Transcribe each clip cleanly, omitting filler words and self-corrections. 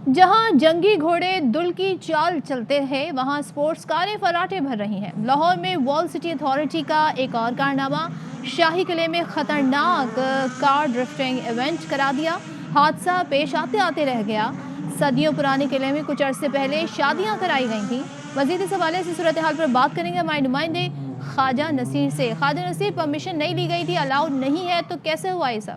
जहां जंगी घोड़े दुल की चाल चलते हैं, वहां स्पोर्ट्स कारें फराटे भर रही हैं। लाहौर में वॉल सिटी अथॉरिटी का एक और कारनामा, शाही किले में खतरनाक कार ड्रिफ्टिंग इवेंट करा दिया। हादसा पेश आते आते रह गया। सदियों पुराने किले में कुछ अरसे पहले शादियां कराई गई थी। मजीद इस हवाले से सूरत हाल पर बात करेंगे हमारे नुमाइंदे ख्वाजा नसीर से। ख्वाजा नसीर, परमिशन नहीं ली गई थी, अलाउड नहीं है, तो कैसे हुआ ये सब?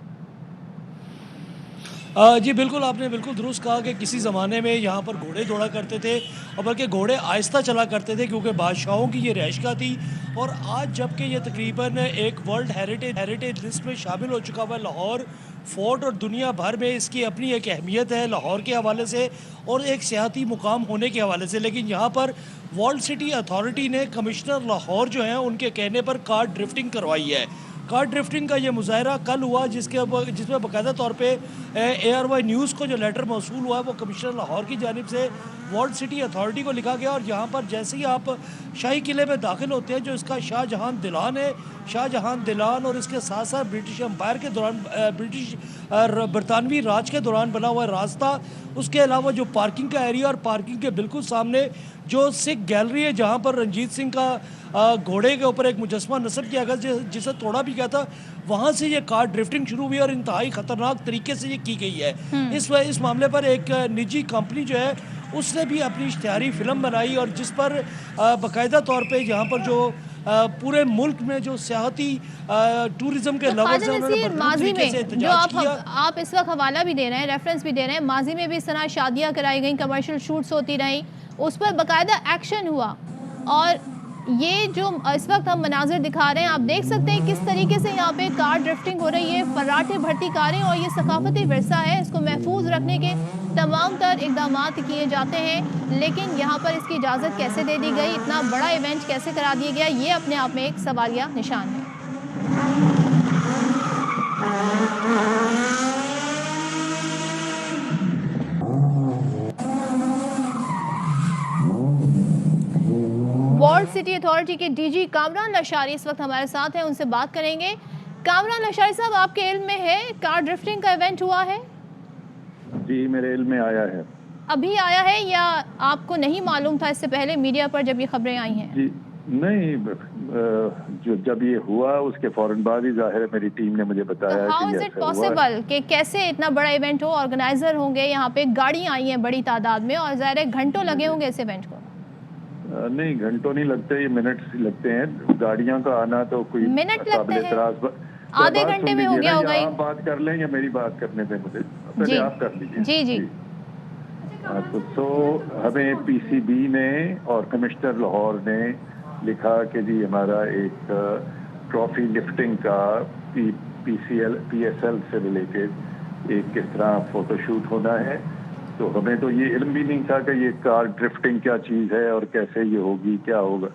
जी बिल्कुल, आपने बिल्कुल दुरुस्त कहा कि किसी ज़माने में यहाँ पर घोड़े दौड़ा करते थे और बल्कि घोड़े आहिस्ता चला करते थे क्योंकि बादशाहों की ये रहायशगाह थी। और आज जबकि ये तकरीबन एक वर्ल्ड हेरिटेज लिस्ट में शामिल हो चुका हुआ है लाहौर फोर्ट, और दुनिया भर में इसकी अपनी एक अहमियत है लाहौर के हवाले से और एक सियाती मुकाम होने के हवाले से, लेकिन यहाँ पर वर्ल्ड सिटी अथॉरिटी ने कमिश्नर लाहौर जो हैं उनके कहने पर कार ड्रिफ्टिंग करवाई है। कार ड्रिफ्टिंग का ये मुजाहरा कल हुआ जिसमें बाकायदा तौर पे ARY न्यूज़ को जो लेटर मौसूल हुआ है वो कमिश्नर लाहौर की जानिब से वर्ल्ड सिटी अथॉरिटी को लिखा गया। और यहाँ पर जैसे ही आप शाही किले में दाखिल होते हैं, जो इसका शाहजहां दिलान है, शाहजहां दिलान और इसके साथ साथ ब्रिटिश एम्पायर के दौरान बरतानवी राज के दौरान बना हुआ रास्ता, उसके अलावा जो पार्किंग का एरिया और पार्किंग के बिल्कुल सामने जो सिख गैलरी है जहाँ पर रंजीत सिंह का घोड़े के ऊपर एक मुजस्मा नस्ब किया गया जिसे तोड़ा भी गया था, वहाँ से ये कार ड्रिफ्टिंग शुरू हुई और इंतहाई ख़तरनाक तरीके से ये की गई है। इस मामले पर एक निजी कंपनी जो है उसने भी अपनी इश्तिहारी फिल्म बनाई और जिस पर बाकायदा तौर पे यहाँ पर जो पूरे मुल्क में जो सियाहती टूरिज्म के लवर्स हैं उन्होंने भरपूर तरीके से एहतजाज किया। आप इस वक्त हवाला भी दे रहे हैं, रेफरेंस भी दे रहे हैं, माजी में भी इस तरह शादियां कराई गई, कमर्शियल शूट्स होती रही, उस पर बाकायदा एक्शन हुआ। और ये जो इस वक्त हम मनाजिर दिखा रहे हैं, आप देख सकते हैं किस तरीके से यहाँ पे कार ड्रिफ्टिंग हो रही है, फर्राटे भरती कारें, और ये सकाफती विरसा है, इसको महफूज रखने के तमाम तर इकदाम किए जाते हैं। लेकिन यहाँ पर इसकी इजाज़त कैसे दे दी गई, इतना बड़ा इवेंट कैसे करा दिया गया, ये अपने आप में एक सवालिया निशान है। वर्ल्ड सिटी अथॉरिटी के DG कामरान लशारी इस वक्त हमारे साथ हैं, उनसे बात करेंगे। कामरान लशारी साहब, आपके इल्म में है कार ड्रिफ्टिंग का इवेंट हुआ है? जी, मेरे इल्म में आया है। अभी आया है या आपको नहीं मालूम था इससे पहले मीडिया पर जब ये खबरें आई हैं? जी नहीं, जो जब ये हुआ उसके फौरन बाद ही जाहिर है मेरी टीम ने मुझे बताया हाउ कि इज ये इट ऐसा हुआ है। पॉसिबल कि कैसे इतना बड़ा इवेंट हो, ऑर्गेनाइजर होंगे, यहाँ पे गाड़ियाँ आई हैं बड़ी तादाद में और ज़ाहिर है घंटों लगे होंगे इस इवेंट को? नहीं, घंटों नहीं लगते, ये मिनट्स लगते हैं। गाड़ियों का आना तो कोई मिनट लगते हैं? एतराज आधे घंटे में हो गया होगा? आप बात कर लें या मेरी बात करने पे मुझे पहले आप कर लीजिए। जी जी। तो हमें PCB ने और कमिश्नर लाहौर ने लिखा कि जी हमारा एक ट्रॉफी लिफ्टिंग का PSL से रिलेटेड एक किस तरह फोटोशूट होना है। तो हमें तो ये इल्म भी नहीं था कि ये कार ड्रिफ्टिंग क्या चीज़ है और कैसे ये होगी, क्या होगा।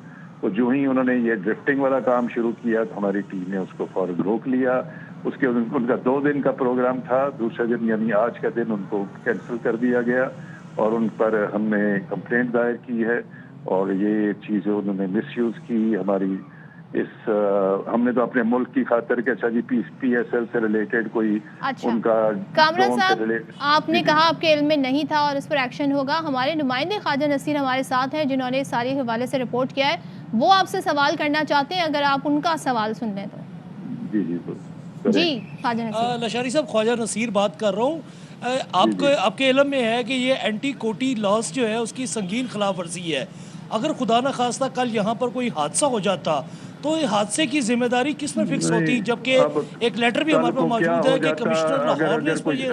तो जो ही उन्होंने ये ड्रिफ्टिंग वाला काम शुरू किया तो हमारी टीम ने उसको फौरन रोक लिया। उसके उनका 2 दिन का प्रोग्राम था, दूसरे दिन यानी आज का दिन उनको कैंसिल कर दिया गया और उन पर हमने कंप्लेंट दायर की है और ये चीज़ें उन्होंने मिसयूज़ की हमारी हमने तो अपने मुल्क की खातिर के अच्छा जी PSL से रिलेटेड कोई उनका। कामरान साहब, आपने कहा आपके इल्म में नहीं था और इस पर एक्शन होगा। हमारे नुमाइंदे ख्वाजा नसीर हमारे साथ हैं जिन्होंने सारी हवाले से रिपोर्ट किया है, वो आपसे सवाल करना चाहते हैं, अगर आप उनका सवाल सुन लें तो। जी ख्वाजा नसीर। लशारी साहब, ख्वाजा नसीर बात कर रहा हूँ। आपके इल्म में है कि ये एंटी कोटी लॉस जो है उसकी संगीन खिलाफ वर्जी है। अगर खुदा न खास्ता कल यहाँ पर कोई हादसा हो जाता तो हादसे की जिम्मेदारी किस पर फिक्स होती, जबकि एक लेटर भी हमारे पास मौजूद है कि कमिश्नर लाहौर ने इस पर ये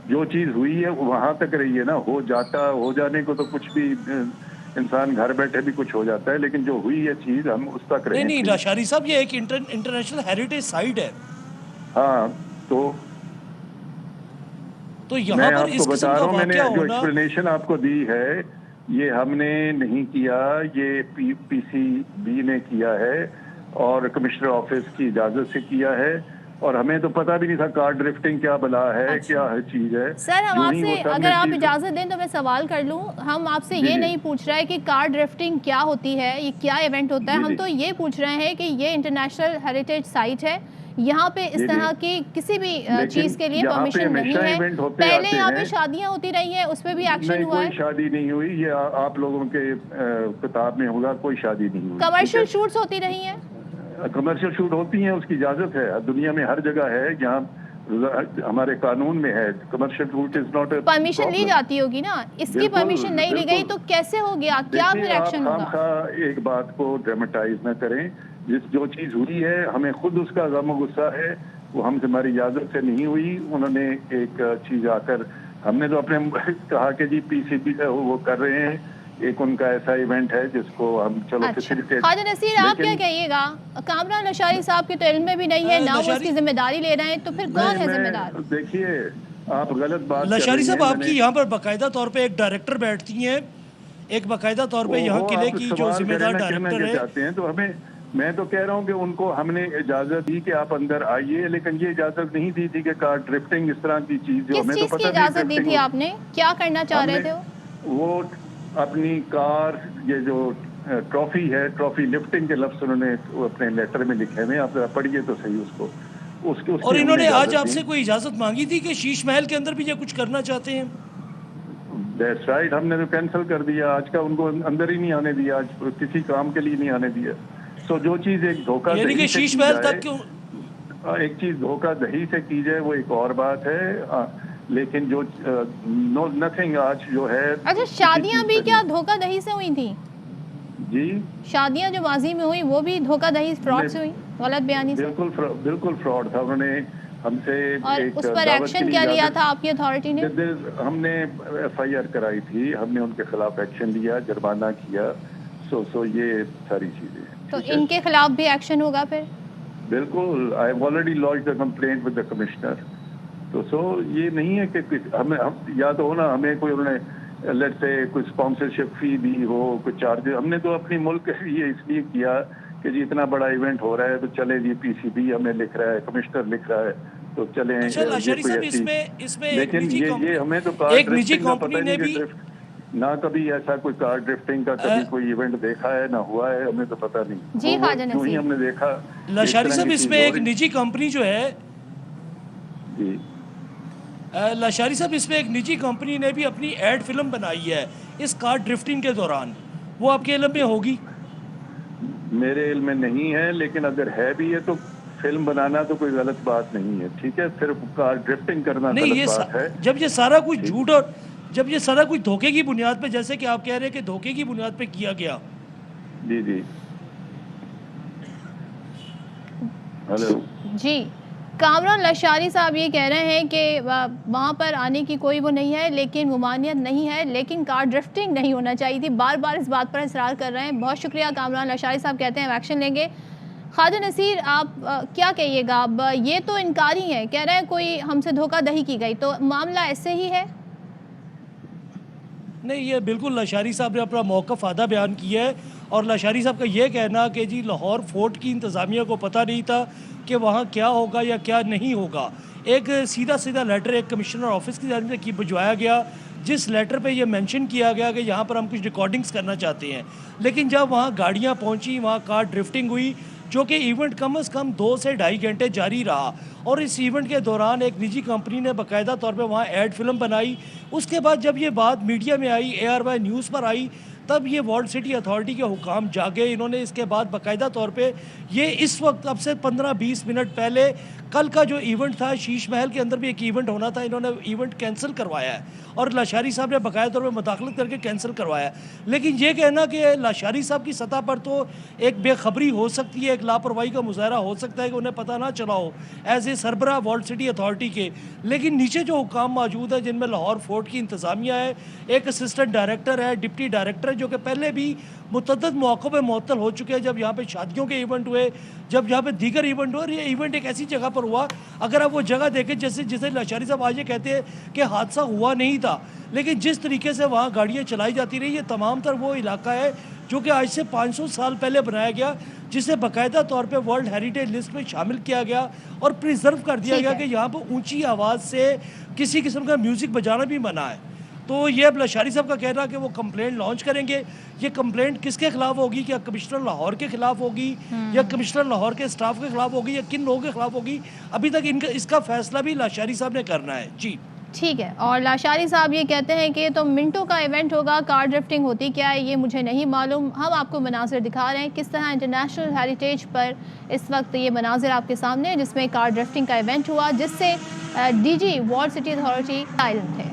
जो चीज हुई है वहां तक रही है ना। हो जाने को तो कुछ भी इंसान घर बैठे भी कुछ हो जाता है, लेकिन जो हुई है चीज हम उस तक रहे। नहीं लशारी साहब, ये एक इंटरनेशनल हेरिटेज साइट है। हाँ, तो यहाँ पर इस किस्म का वाकया होना, जो एक्सप्लेनेशन आपको दी है ये हमने नहीं किया, ये PCB ने किया है और कमिश्नर ऑफिस की इजाजत से किया है और हमें तो पता भी नहीं था कार ड्रिफ्टिंग क्या बला है। क्या चीज है। सर, हम आपसे, अगर आप इजाजत दें तो मैं सवाल कर लूं। हम आपसे ये नहीं पूछ रहे कि कार ड्रिफ्टिंग क्या होती है, ये क्या इवेंट होता है, हम तो ये पूछ रहे हैं कि ये इंटरनेशनल हेरिटेज साइट है, यहाँ पे इस जी, जी। तरह की किसी भी लेकिन चीज के लिए यहाँ पे परमिशन नहीं हमेशा है। इवेंट होते पहले आते यहाँ पे हैं। शादियां होती रही हैं, उस पर भी एक्शन नहीं, हुआ कोई है। शादी नहीं हुई, ये आप लोगों के किताब में होगा, कोई शादी नहीं हुई, ठीक कमर्शियल है। शूट्स होती रही हैं। कमर्शियल शूट होती हैं, उसकी इजाजत है, दुनिया में हर जगह है, यहाँ हमारे कानून में है, commercial shoot is not a permission ली प्रॉब्लम। जाती होगी ना, इसकी बिल्कुल, परमिशन नहीं ली गई बिल्कुल। तो कैसे हो गया, क्या देखिए, फिर आप एक्शन होगा? खामखा एक बात को ड्रामेटाइज न करें। जो चीज हुई है, हमें खुद उसका गम और गुस्सा है, वो हमसे हमारी इजाजत से नहीं हुई। उन्होंने एक चीज आकर, हमने तो अपने कहा कि जी पीसीबी वो कर रहे हैं, एक उनका ऐसा इवेंट है जिसको हम चलो अच्छा, फैसिलिटेट। ख्वाजा नसीर आप क्या लेकिन कहिएगा? कामरान लशारी साहब के तो इल्म में भी नहीं है, ना वो लशारी इसकी जिम्मेदारी ले रहे हैं, तो फिर कौन है जिम्मेदार? देखिए, आप गलत बात कर लशारी रही साहब, हैं। आपकी यहाँ पर बाकायदा तौर पे एक डायरेक्टर बैठती हैं, एक बाकायदा तौर पे यहाँ वो किले आप की जो सवाल जिम्मेदार करें ना, कहना डायरेक्टर क्या है। चाहते हैं, तो हमें, मैं तो कह रहा हूँ कि उनको हमने इजाजत दी कि आप अंदर आइए, लेकिन ये इजाजत नहीं दी थी कि कार ड्रिफ्टिंग इस तरह की चीज, जो किस हमें तो चीज की पता नहीं इजाजत दी ड्रिफ्टिंग। थी आपने, क्या करना चाह रहे हमने थे वो? वो अपनी कार, ये जो ट्रॉफी है, ट्रॉफी लिफ्टिंग के लफ्ज उन्होंने अपने लेटर में लिखे हुए हैं, आप जरा पढ़िए तो सही उसको, उसकी और उसकी इन्होंने हमने आज इजाजत आपसे दी। कोई इजाजत मांगी थी कि शीश महल के अंदर भी ये कुछ करना चाहते हैं? दैट्स राइट, हमने तो कैंसिल कर दिया, आज का उनको अंदर ही नहीं आने दिया, आज किसी काम के लिए नहीं आने दिया। सो जो चीज एक धोखा यानी कि दही से शीश की महल जाए, तक क्यों? एक चीज धोखा दही से की जाए वो एक और बात है, लेकिन जो नो नथिंग आज जो है। अच्छा, किसी शादियां चीज भी पे क्या नहीं। धोखा दही से हुई थी? जी, शादियां जो माजी में हुई वो भी धोखा दही फ्रॉड से हुई, गलत बयानी से? बिल्कुल फ्रॉड था। उन्होंने हमसे और एक उस पर दावत एक्शन के क्या लिए लिया था आपकी अथॉरिटी ने? हमने एफआईआर कराई थी, हमने उनके खिलाफ एक्शन लिया, जुर्माना किया। सो ये सारी चीजें हैं, तो ठीक है? इनके खिलाफ भी एक्शन होगा फिर? बिल्कुल, I have already launched the complaint with the commissioner. तो ये नहीं है कि हमें, हम या तो हो ना, हमें कोई उन्होंने लेट्स से कोई स्पॉन्सरशिप फी दी हो, कोई चार्जेस, हमने तो अपनी मुल्क के लिए इसलिए किया कि जी इतना बड़ा इवेंट हो रहा है, तो चले जी पीसीबी हमें लिख रहा है, कमिश्नर लिख रहा है, तो चलें। अच्छा ये लशारी कोई साहब, ऐसी, इसमें एक लेकिन निजी ये कंपनी, हमें तो कार एक निजी ड्रिफ्टिंग का पता कंपनी ही ने नहीं कि भी ड्रिफ्ट, ना कभी ऐसा कोई कार ड्रिफ्टिंग का कभी कोई इवेंट देखा है, ना हुआ है, हमें तो पता नहीं। जी वो ख्वाजा क्यों ही नसीर। हमने देखा लशारी साहब, की इसमें चीज हो एक रही। निजी कंपनी जो है, जी, लशारी साहब, इसमें एक निजी कंपनी ने भी अपनी एड फिल्म बनाई है इस कार ड्रिफ्टिंग के दौरान, वो आपके इल्म में होगी? मेरे इल्म में नहीं है, लेकिन अगर है भी है तो फिल्म बनाना तो कोई गलत बात नहीं है, ठीक है? सिर्फ कार ड्रिफ्टिंग करना नहीं, गलत बात है। जब ये सारा कुछ ठीक। झूठ और जब ये सारा कुछ धोखे की बुनियाद पे, जैसे कि आप कह रहे हैं कि धोखे की बुनियाद पे किया गया। जी जी, हेलो। जी, कामरान लशारी साहब ये कह रहे हैं कि वहाँ पर आने की कोई वो नहीं है, लेकिन मुमानियत नहीं है, लेकिन कार ड्रिफ्टिंग नहीं होना चाहिए थी। बार बार इस बात पर इसरार कर रहे हैं। बहुत शुक्रिया कामरान लशारी साहब, कहते हैं एक्शन लेंगे। ख्वाजा नसीर, आप क्या कहिएगा? अब ये तो इनकारी है, कह रहे हैं कोई हमसे धोखाधड़ी की गई, तो मामला ऐसे ही है? नहीं, ये बिल्कुल लशारी साहब ने अपना मौक़िफ़ आधा बयान किया है, और लशारी साहब का ये कहना कि जी लाहौर फोर्ट की इंतज़ामिया को पता नहीं था कि वहाँ क्या होगा या क्या नहीं होगा। एक सीधा सीधा लेटर एक कमिश्नर ऑफिस की जानिब से भिजवाया गया, जिस लेटर पे ये मेंशन किया गया कि यहाँ पर हम कुछ रिकॉर्डिंग्स करना चाहते हैं, लेकिन जब वहाँ गाड़ियाँ पहुँची, वहाँ कार ड्रिफ्टिंग हुई, जो कि इवेंट कम से कम 2 से ढाई घंटे जारी रहा, और इस इवेंट के दौरान एक निजी कंपनी ने बाकायदा तौर पे वहाँ एड फिल्म बनाई। उसके बाद जब ये बात मीडिया में आई, ARY न्यूज़ पर आई, तब ये वर्ल्ड सिटी अथॉरिटी के हुकाम जागे। इन्होंने इसके बाद बाकायदा तौर पे ये इस वक्त अब से 15-20 मिनट पहले कल का जो इवेंट था, शीश महल के अंदर भी एक इवेंट होना था, इन्होंने इवेंट कैंसिल करवाया है, और लाशारी साहब ने बाकायदा तौर पर मुदाखलत करके कैंसिल करवाया। लेकिन ये कहना कि लाशारी साहब की सतह पर तो एक बेखबरी हो सकती है, एक लापरवाही का मुजाहरा हो सकता है कि उन्हें पता ना चला हो एज ए सरबराह वर्ल्ड सिटी अथॉरिटी के, लेकिन नीचे जो हुकाम मौजूद है, जिनमें लाहौर फोर्ट की इंतज़ामिया है, एक असिस्टेंट डायरेक्टर है, डिप्टी डायरेक्टर है, जो कि पहले भी मुतअद्दिद मौक़ों पर मुअत्तल हो चुके हैं, जब यहाँ पे शादियों के इवेंट हुए, जब यहाँ पे दीगर इवेंट हुए। और ये इवेंट एक ऐसी जगह पर हुआ, अगर आप वो जगह देखें जैसे जिसे लाशारी साहब आज ये कहते हैं कि हादसा हुआ नहीं था, लेकिन जिस तरीके से वहाँ गाड़ियाँ चलाई जाती रही, ये तमाम तर वो इलाका है जो कि आज से 500 साल पहले बनाया गया, जिसे बाकायदा तौर पे वर्ल्ड हेरिटेज लिस्ट में शामिल किया गया और प्रिजर्व कर दिया गया कि यहाँ पर ऊंची आवाज़ से किसी किस्म का म्यूज़िक बजाना भी मना है। तो ये अब लाशारी साहब का कहना कि वो कंप्लेंट लॉन्च करेंगे। ये कंप्लेंट किसके खिलाफ होगी? क्या कमिश्नर लाहौर के खिलाफ होगी या कमिश्नर लाहौर के स्टाफ के खिलाफ होगी या किन लोगों के खिलाफ होगी? अभी तक इनका इसका फैसला भी लाशारी साहब ने करना है। जी ठीक है। और लाशारी साहब ये कहते हैं कि तो मिनटों का इवेंट होगा, कार ड्रिफ्टिंग होती क्या है ये मुझे नहीं मालूम। हम आपको मनाजिर दिखा रहे हैं किस तरह इंटरनेशनल हेरिटेज पर इस वक्त ये मनाजिर आपके सामने है जिसमें कार ड्रिफ्टिंग का इवेंट हुआ, जिससे DG walled city authority silent थे।